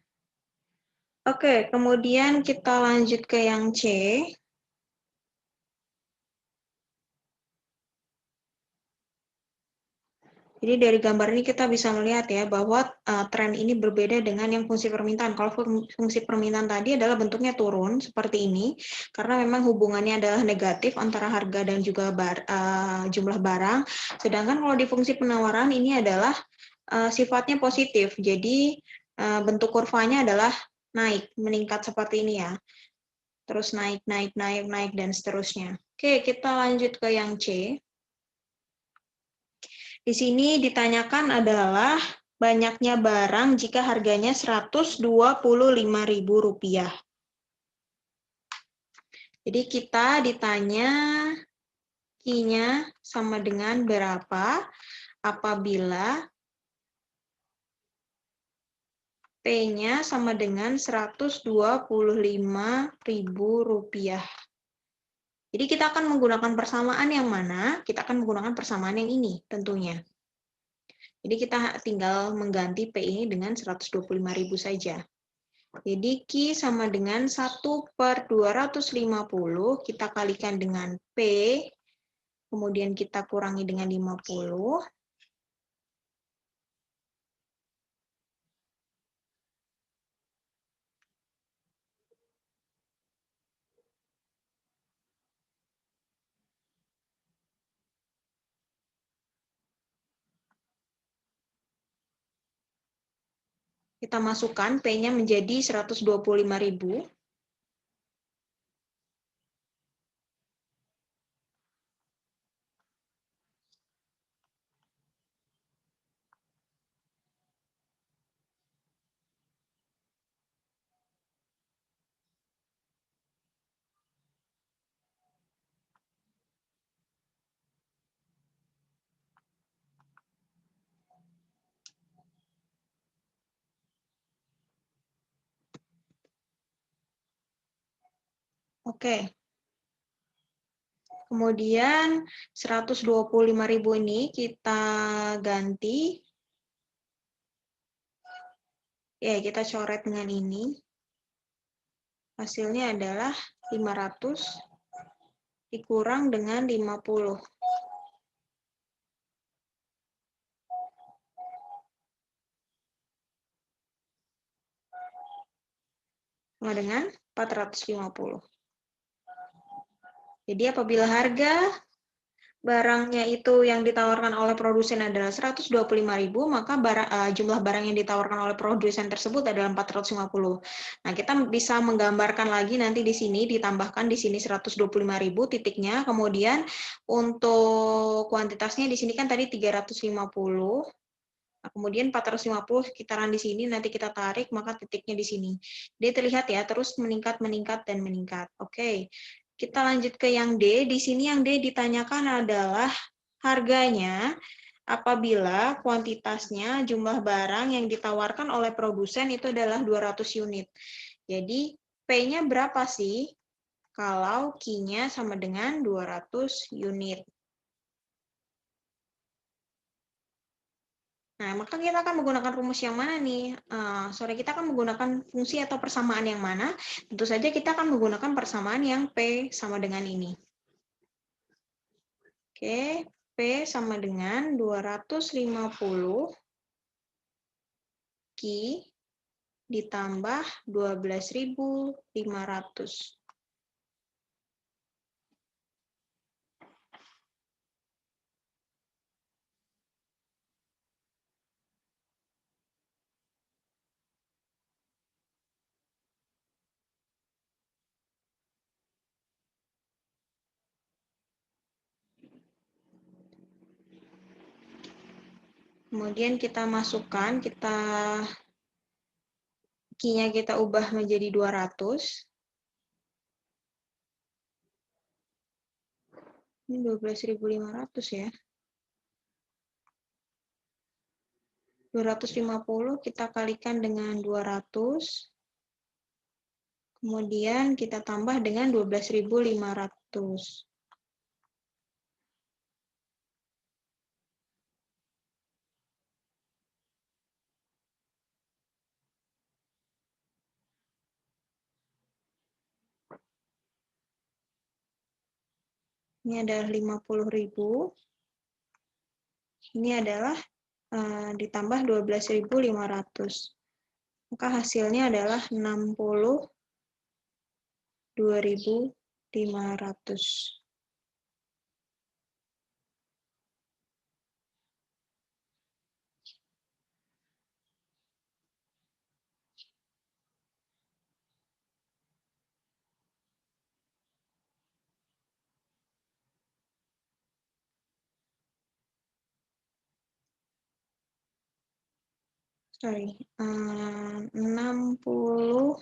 Oke, kemudian kita lanjut ke yang C. Jadi dari gambar ini kita bisa melihat ya bahwa tren ini berbeda dengan yang fungsi permintaan. Kalau fungsi permintaan tadi adalah bentuknya turun seperti ini, karena memang hubungannya adalah negatif antara harga dan juga jumlah barang. Sedangkan kalau di fungsi penawaran ini adalah sifatnya positif. Jadi bentuk kurvanya adalah naik, meningkat seperti ini ya. Terus naik, naik, naik, naik, dan seterusnya. Oke, kita lanjut ke yang C. Di sini ditanyakan adalah banyaknya barang jika harganya Rp125.000. Jadi kita ditanya Q-nya sama dengan berapa apabila P-nya sama dengan Rp125.000. Jadi kita akan menggunakan persamaan yang mana? Kita akan menggunakan persamaan yang ini tentunya. Jadi kita tinggal mengganti P ini dengan 125.000 saja. Jadi Q sama dengan 1/250, kita kalikan dengan P, kemudian kita kurangi dengan 50. Kita masukkan P-nya menjadi 125.000. Oke. Kemudian 125.000 ini kita ganti. Ya, kita coret dengan ini. Hasilnya adalah 500 dikurang dengan 50. Sama dengan 450. Jadi apabila harga barangnya itu yang ditawarkan oleh produsen adalah 125.000, maka jumlah barang yang ditawarkan oleh produsen tersebut adalah 450. Nah, kita bisa menggambarkan lagi nanti di sini, ditambahkan di sini 125.000 titiknya, kemudian untuk kuantitasnya di sini kan tadi 350. Nah, kemudian 450 sekitaran di sini, nanti kita tarik, maka titiknya di sini. Dia terlihat ya, terus meningkat, meningkat, dan meningkat. Oke. Kita lanjut ke yang D. Di sini yang D ditanyakan adalah harganya apabila kuantitasnya jumlah barang yang ditawarkan oleh produsen itu adalah 200 unit. Jadi P-nya berapa sih kalau Q-nya sama dengan 200 unit? Nah, maka kita akan menggunakan rumus yang mana nih? Kita akan menggunakan fungsi atau persamaan yang mana? Tentu saja kita akan menggunakan persamaan yang P sama dengan ini. Oke, P sama dengan 250 Q ditambah 12.500. Kemudian kita masukkan, Q-nya kita ubah menjadi 200. Ini 12.500 ya. 250 kita kalikan dengan 200. Kemudian kita tambah dengan 12.500. Ini adalah 50.000. Ini adalah ditambah 12.500. Maka hasilnya adalah 62.500. Sorry, 62.500.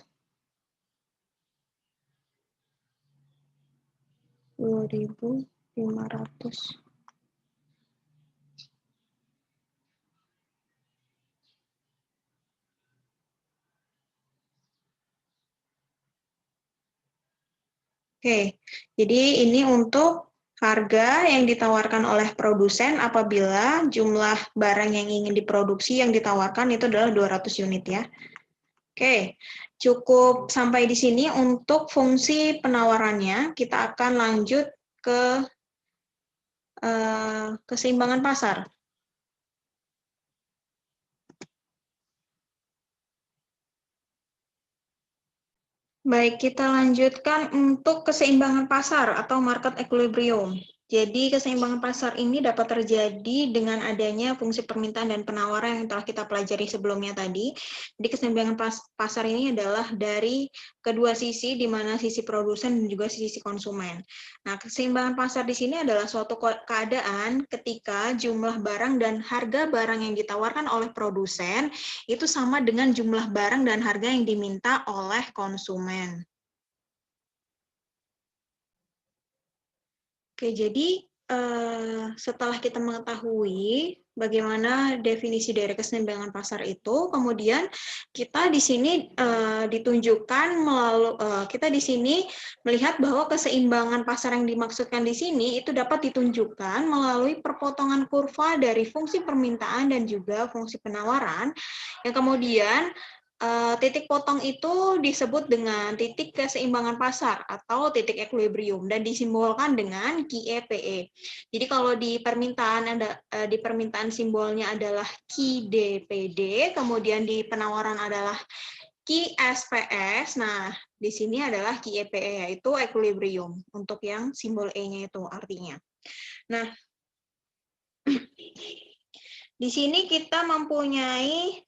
Oke, jadi ini untuk harga yang ditawarkan oleh produsen apabila jumlah barang yang ingin diproduksi yang ditawarkan itu adalah 200 unit ya. Oke, cukup sampai di sini untuk fungsi penawarannya. Kita akan lanjut ke keseimbangan pasar. Baik, kita lanjutkan untuk keseimbangan pasar atau market equilibrium. Jadi keseimbangan pasar ini dapat terjadi dengan adanya fungsi permintaan dan penawaran yang telah kita pelajari sebelumnya tadi. Jadi keseimbangan pasar ini adalah dari kedua sisi, di mana sisi produsen dan juga sisi konsumen. Nah, keseimbangan pasar di sini adalah suatu keadaan ketika jumlah barang dan harga barang yang ditawarkan oleh produsen itu sama dengan jumlah barang dan harga yang diminta oleh konsumen. Oke, jadi setelah kita mengetahui bagaimana definisi dari keseimbangan pasar itu, kemudian kita di sini ditunjukkan melalui kita di sini melihat bahwa keseimbangan pasar yang dimaksudkan di sini itu dapat ditunjukkan melalui perpotongan kurva dari fungsi permintaan dan juga fungsi penawaran yang kemudian titik potong itu disebut dengan titik keseimbangan pasar atau titik equilibrium dan disimbolkan dengan QEPE. Jadi kalau di permintaan simbolnya adalah QDPD, kemudian di penawaran adalah QSPS. Nah, di sini adalah QEPE yaitu equilibrium untuk yang simbol E-nya itu artinya. Nah, di sini kita mempunyai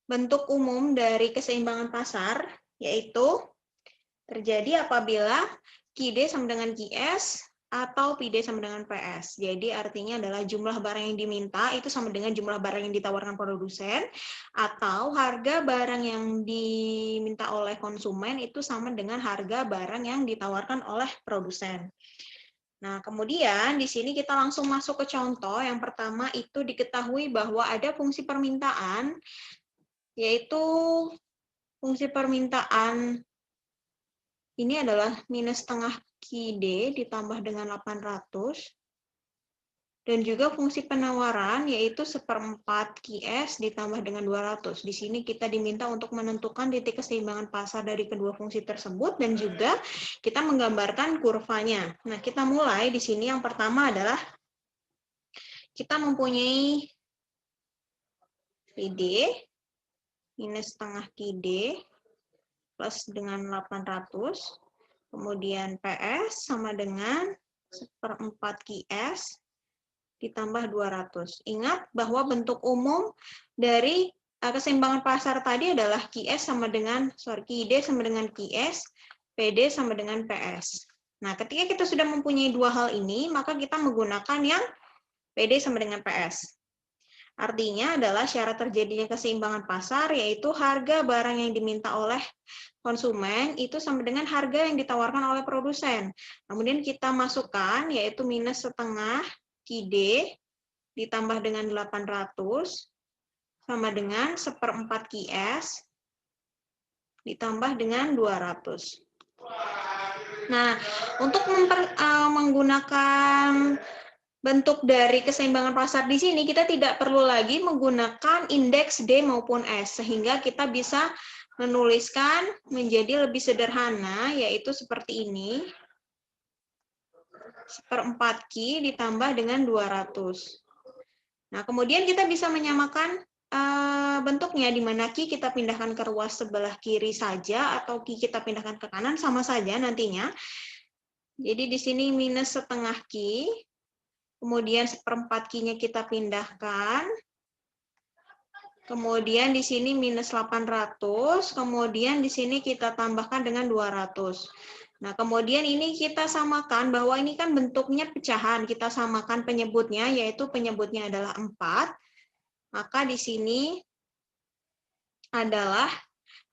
bentuk umum dari keseimbangan pasar, yaitu terjadi apabila QD sama dengan QS atau PD sama dengan PS. Jadi artinya adalah jumlah barang yang diminta itu sama dengan jumlah barang yang ditawarkan produsen, atau harga barang yang diminta oleh konsumen itu sama dengan harga barang yang ditawarkan oleh produsen. Nah, kemudian di sini kita langsung masuk ke contoh. Yang pertama itu diketahui bahwa ada fungsi permintaan, yaitu fungsi permintaan ini adalah minus setengah QD ditambah dengan 800, dan juga fungsi penawaran yaitu 1/4 QS ditambah dengan 200. Di sini kita diminta untuk menentukan titik keseimbangan pasar dari kedua fungsi tersebut dan juga kita menggambarkan kurvanya. Nah, kita mulai di sini. Yang pertama adalah kita mempunyai PD minus setengah QD plus dengan 800, kemudian PS sama dengan 1/4 QS ditambah 200. Ingat bahwa bentuk umum dari keseimbangan pasar tadi adalah QS sama dengan, QD sama dengan QS, PD sama dengan PS. Nah, ketika kita sudah mempunyai dua hal ini, maka kita menggunakan yang PD sama dengan PS. Artinya adalah syarat terjadinya keseimbangan pasar, yaitu harga barang yang diminta oleh konsumen itu sama dengan harga yang ditawarkan oleh produsen. Kemudian kita masukkan, yaitu minus setengah QD ditambah dengan 800 sama dengan 1/4 QS ditambah dengan 200. Nah, untuk menggunakan bentuk dari keseimbangan pasar di sini kita tidak perlu lagi menggunakan indeks D maupun S, sehingga kita bisa menuliskan menjadi lebih sederhana, yaitu seperti ini. 1/4 Q ditambah dengan 200. Nah, kemudian kita bisa menyamakan bentuknya, di mana Q kita pindahkan ke ruas sebelah kiri saja, atau Q kita pindahkan ke kanan, sama saja nantinya. Jadi di sini minus setengah Q, kemudian 1/4 Q-nya kita pindahkan, kemudian di sini minus 800, kemudian di sini kita tambahkan dengan 200. Nah, kemudian ini kita samakan, bahwa ini kan bentuknya pecahan, kita samakan penyebutnya, yaitu penyebutnya adalah 4, maka di sini adalah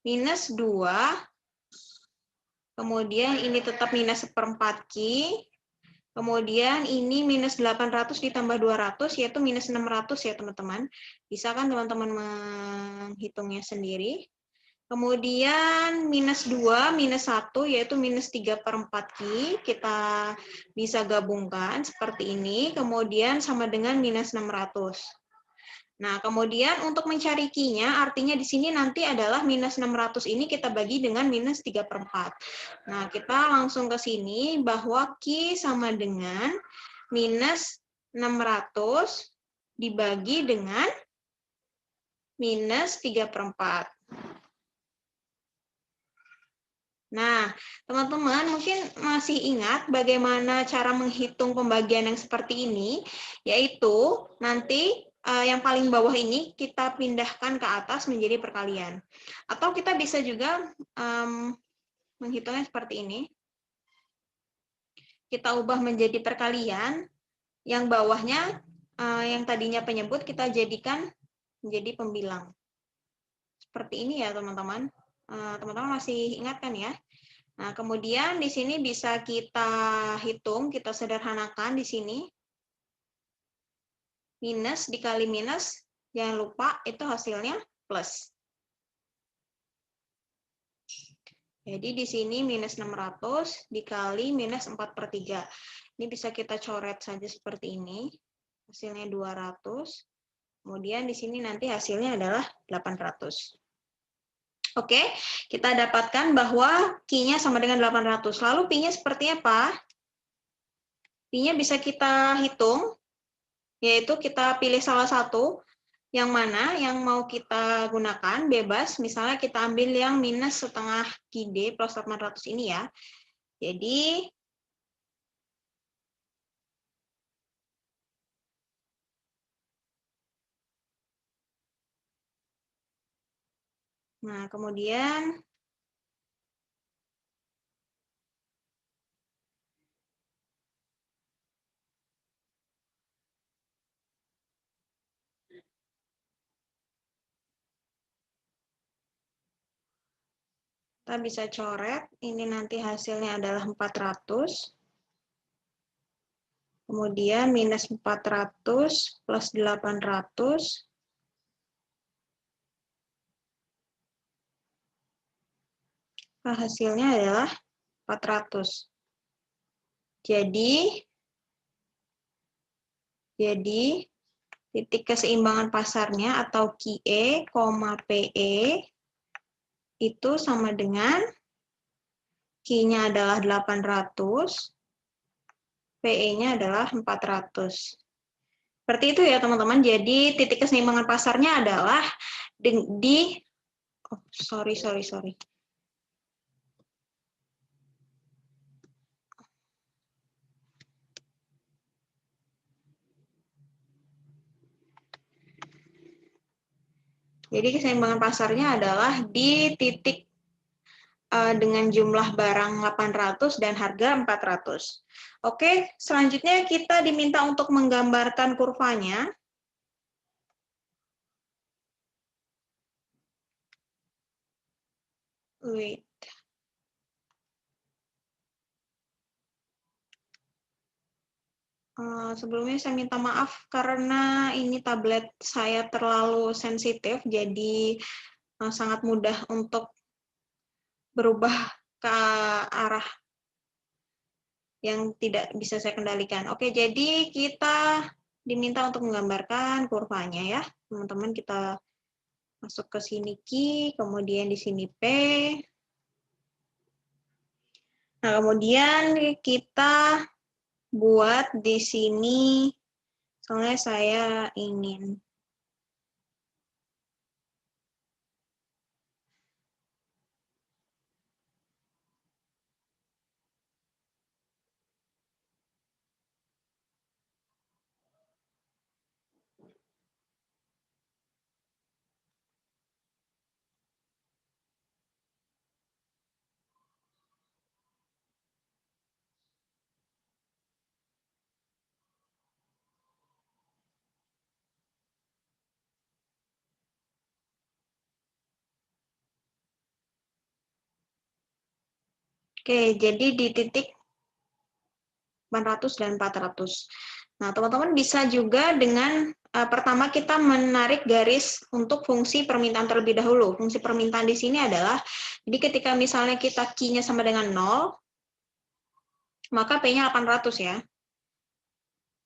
minus 2, kemudian ini tetap minus 1/4 Q, kemudian ini minus 800 ditambah 200, yaitu minus 600 ya teman-teman. Bisa kan teman-teman menghitungnya sendiri. Kemudian minus 2, minus 1, yaitu minus 3/4 Q. Kita bisa gabungkan seperti ini, kemudian sama dengan minus 600. Nah, kemudian untuk mencari Q-nya, artinya di sini nanti adalah minus 600 ini kita bagi dengan minus 3/4. Nah, kita langsung ke sini, bahwa Q sama dengan minus 600 dibagi dengan minus 3/4. Nah, teman-teman mungkin masih ingat bagaimana cara menghitung pembagian yang seperti ini, yaitu nanti yang paling bawah ini kita pindahkan ke atas menjadi perkalian. Atau kita bisa juga menghitungnya seperti ini. Kita ubah menjadi perkalian, yang bawahnya yang tadinya penyebut kita jadikan menjadi pembilang. Seperti ini ya teman-teman. Teman-teman masih ingat kan ya? Nah, kemudian di sini bisa kita hitung, kita sederhanakan di sini. Minus dikali minus, jangan lupa itu hasilnya plus. Jadi di sini minus 600 dikali minus 4/3. Ini bisa kita coret saja seperti ini. Hasilnya 200. Kemudian di sini nanti hasilnya adalah 800. Oke, kita dapatkan bahwa Q-nya sama dengan 800. Lalu Pi-nya seperti apa? Pi-nya bisa kita hitung, yaitu kita pilih salah satu, yang mana yang mau kita gunakan, bebas. Misalnya kita ambil yang minus setengah QD plus 800 ini ya. Jadi, nah kemudian kita bisa coret, ini nanti hasilnya adalah 400. Kemudian minus 400 plus 800. Nah, hasilnya adalah 400. Jadi titik keseimbangan pasarnya atau QE, PE itu sama dengan Q-nya adalah 800, PE-nya adalah 400. Seperti itu ya teman-teman. Jadi titik keseimbangan pasarnya adalah sorry. Jadi keseimbangan pasarnya adalah di titik dengan jumlah barang 800 dan harga 400. Oke, selanjutnya kita diminta untuk menggambarkan kurvanya. Wait. Sebelumnya saya minta maaf karena ini tablet saya terlalu sensitif, jadi sangat mudah untuk berubah ke arah yang tidak bisa saya kendalikan. Oke, jadi kita diminta untuk menggambarkan kurvanya ya, teman-teman. Kita masuk ke sini Q, kemudian di sini P. Nah, kemudian kita buat di sini, soalnya saya ingin Oke, jadi di titik 800 dan 400. Nah, teman-teman bisa juga dengan pertama kita menarik garis untuk fungsi permintaan terlebih dahulu. Fungsi permintaan di sini adalah, jadi ketika misalnya kita Q-nya sama dengan 0, maka P-nya 800 ya.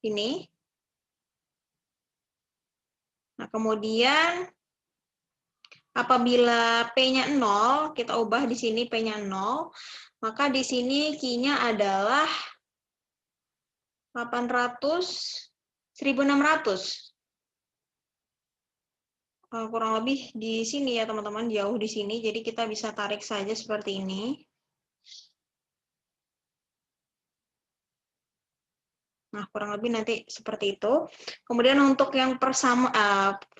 Ini. Nah, kemudian apabila P-nya 0, kita ubah di sini P-nya 0, maka di sini Q-nya adalah 800, 1600. Kurang lebih di sini ya teman-teman, jauh di sini, jadi kita bisa tarik saja seperti ini. Nah, kurang lebih nanti seperti itu. Kemudian untuk yang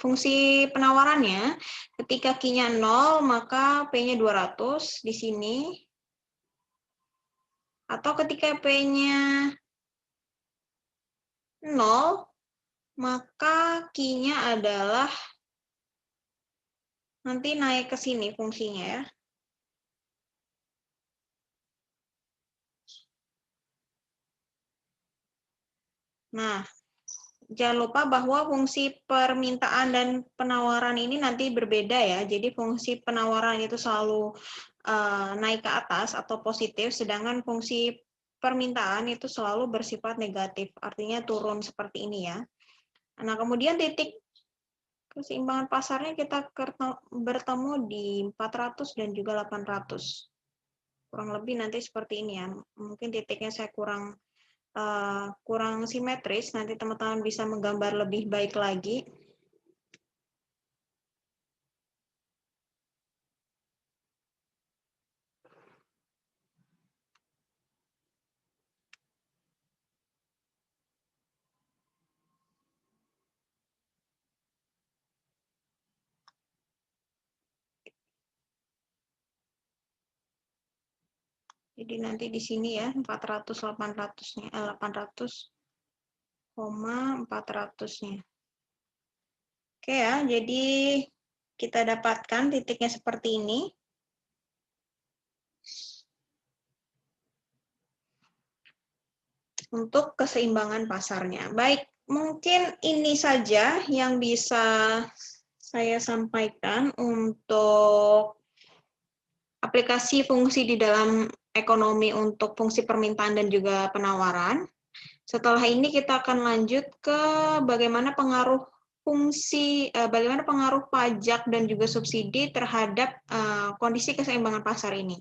fungsi penawarannya, ketika Q-nya 0, maka P-nya 200 di sini. Atau ketika P-nya 0, maka Q-nya adalah nanti naik ke sini fungsinya ya. Nah, jangan lupa bahwa fungsi permintaan dan penawaran ini nanti berbeda ya. Jadi fungsi penawaran itu selalu naik ke atas atau positif, sedangkan fungsi permintaan itu selalu bersifat negatif, artinya turun seperti ini ya. Nah, kemudian titik keseimbangan pasarnya kita bertemu di 400 dan juga 800. Kurang lebih nanti seperti ini ya. Mungkin titiknya saya kurang simetris, nanti teman-teman bisa menggambar lebih baik lagi. Jadi nanti di sini ya 400 800-nya 800,400-nya. Oke ya, jadi kita dapatkan titiknya seperti ini. Untuk keseimbangan pasarnya. Baik, mungkin ini saja yang bisa saya sampaikan untuk aplikasi fungsi di dalam ekonomi untuk fungsi permintaan dan juga penawaran. Setelah ini kita akan lanjut ke bagaimana pengaruh bagaimana pengaruh pajak dan juga subsidi terhadap kondisi keseimbangan pasar ini.